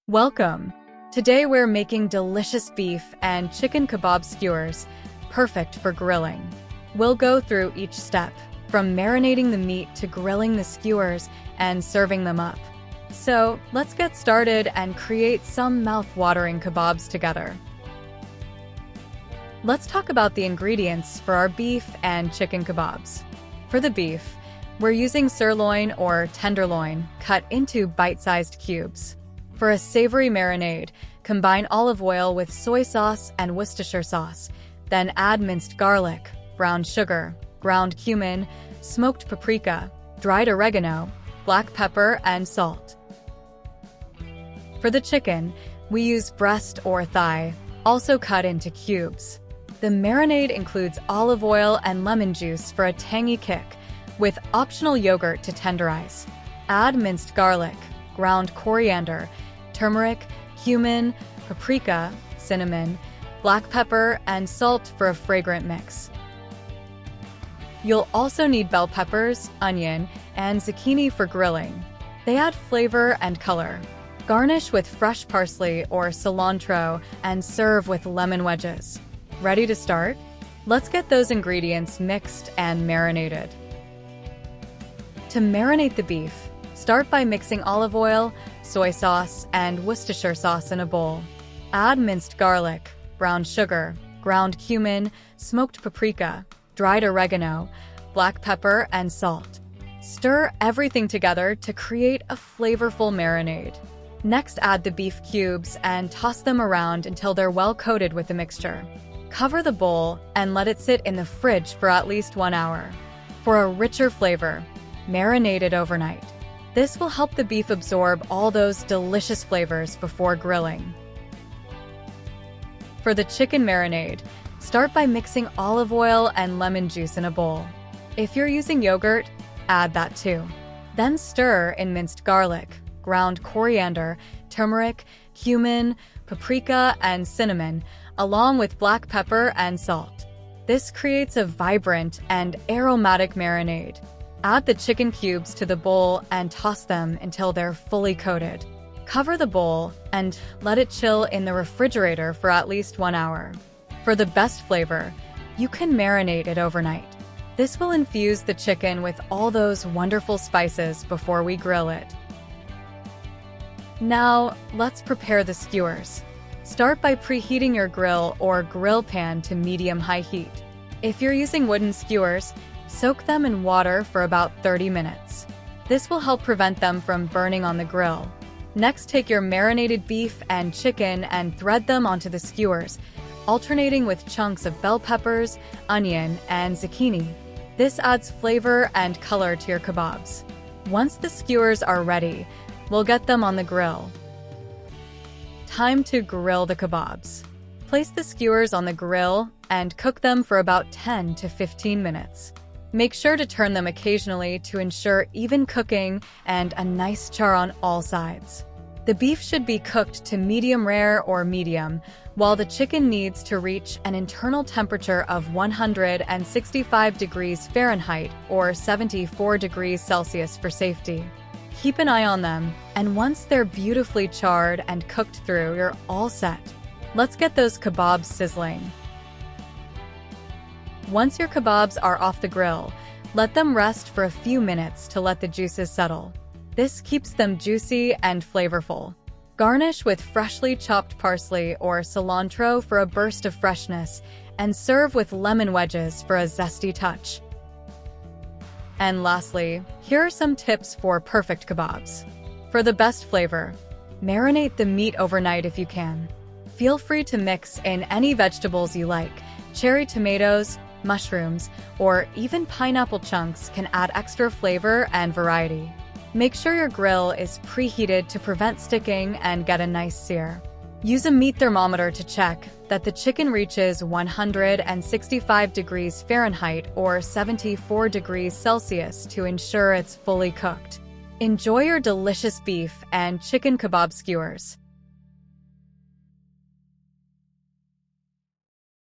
Welcome! Today we're making delicious beef and chicken kebab skewers, perfect for grilling. We'll go through each step, from marinating the meat to grilling the skewers and serving them up. So let's get started and create some mouth-watering kebabs together. Let's talk about the ingredients for our beef and chicken kebabs. For the beef, we're using sirloin or tenderloin cut into bite-sized cubes. For a savory marinade, combine olive oil with soy sauce and Worcestershire sauce, then add minced garlic, brown sugar, ground cumin, smoked paprika, dried oregano, black pepper, and salt. For the chicken, we use breast or thigh, also cut into cubes. The marinade includes olive oil and lemon juice for a tangy kick, with optional yogurt to tenderize. Add minced garlic, ground coriander, turmeric, cumin, paprika, cinnamon, black pepper, and salt for a fragrant mix. You'll also need bell peppers, onion, and zucchini for grilling. They add flavor and color. Garnish with fresh parsley or cilantro and serve with lemon wedges. Ready to start? Let's get those ingredients mixed and marinated. To marinate the beef, start by mixing olive oil, soy sauce, and Worcestershire sauce in a bowl. Add minced garlic, brown sugar, ground cumin, smoked paprika, dried oregano, black pepper, and salt. Stir everything together to create a flavorful marinade. Next, add the beef cubes and toss them around until they're well coated with the mixture. Cover the bowl and let it sit in the fridge for at least 1 hour. For a richer flavor, marinate it overnight. This will help the beef absorb all those delicious flavors before grilling. For the chicken marinade, start by mixing olive oil and lemon juice in a bowl. If you're using yogurt, add that too. Then stir in minced garlic, ground coriander, turmeric, cumin, paprika, and cinnamon, along with black pepper and salt. This creates a vibrant and aromatic marinade. Add the chicken cubes to the bowl and toss them until they're fully coated. Cover the bowl and let it chill in the refrigerator for at least 1 hour. For the best flavor, you can marinate it overnight. This will infuse the chicken with all those wonderful spices before we grill it. Now, let's prepare the skewers. Start by preheating your grill or grill pan to medium-high heat. If you're using wooden skewers, soak them in water for about 30 minutes. This will help prevent them from burning on the grill. Next, take your marinated beef and chicken and thread them onto the skewers, alternating with chunks of bell peppers, onion, and zucchini. This adds flavor and color to your kebabs. Once the skewers are ready, we'll get them on the grill. Time to grill the kebabs. Place the skewers on the grill and cook them for about 10 to 15 minutes. Make sure to turn them occasionally to ensure even cooking and a nice char on all sides. The beef should be cooked to medium rare or medium, while the chicken needs to reach an internal temperature of 165 degrees Fahrenheit or 74 degrees Celsius for safety. Keep an eye on them, and once they're beautifully charred and cooked through, you're all set. Let's get those kebabs sizzling. Once your kebabs are off the grill, let them rest for a few minutes to let the juices settle. This keeps them juicy and flavorful. Garnish with freshly chopped parsley or cilantro for a burst of freshness, and serve with lemon wedges for a zesty touch. And lastly, here are some tips for perfect kebabs. For the best flavor, marinate the meat overnight if you can. Feel free to mix in any vegetables you like. Cherry tomatoes, mushrooms, or even pineapple chunks can add extra flavor and variety. Make sure your grill is preheated to prevent sticking and get a nice sear. Use a meat thermometer to check that the chicken reaches 165 degrees Fahrenheit or 74 degrees Celsius to ensure it's fully cooked. Enjoy your delicious beef and chicken kebab skewers.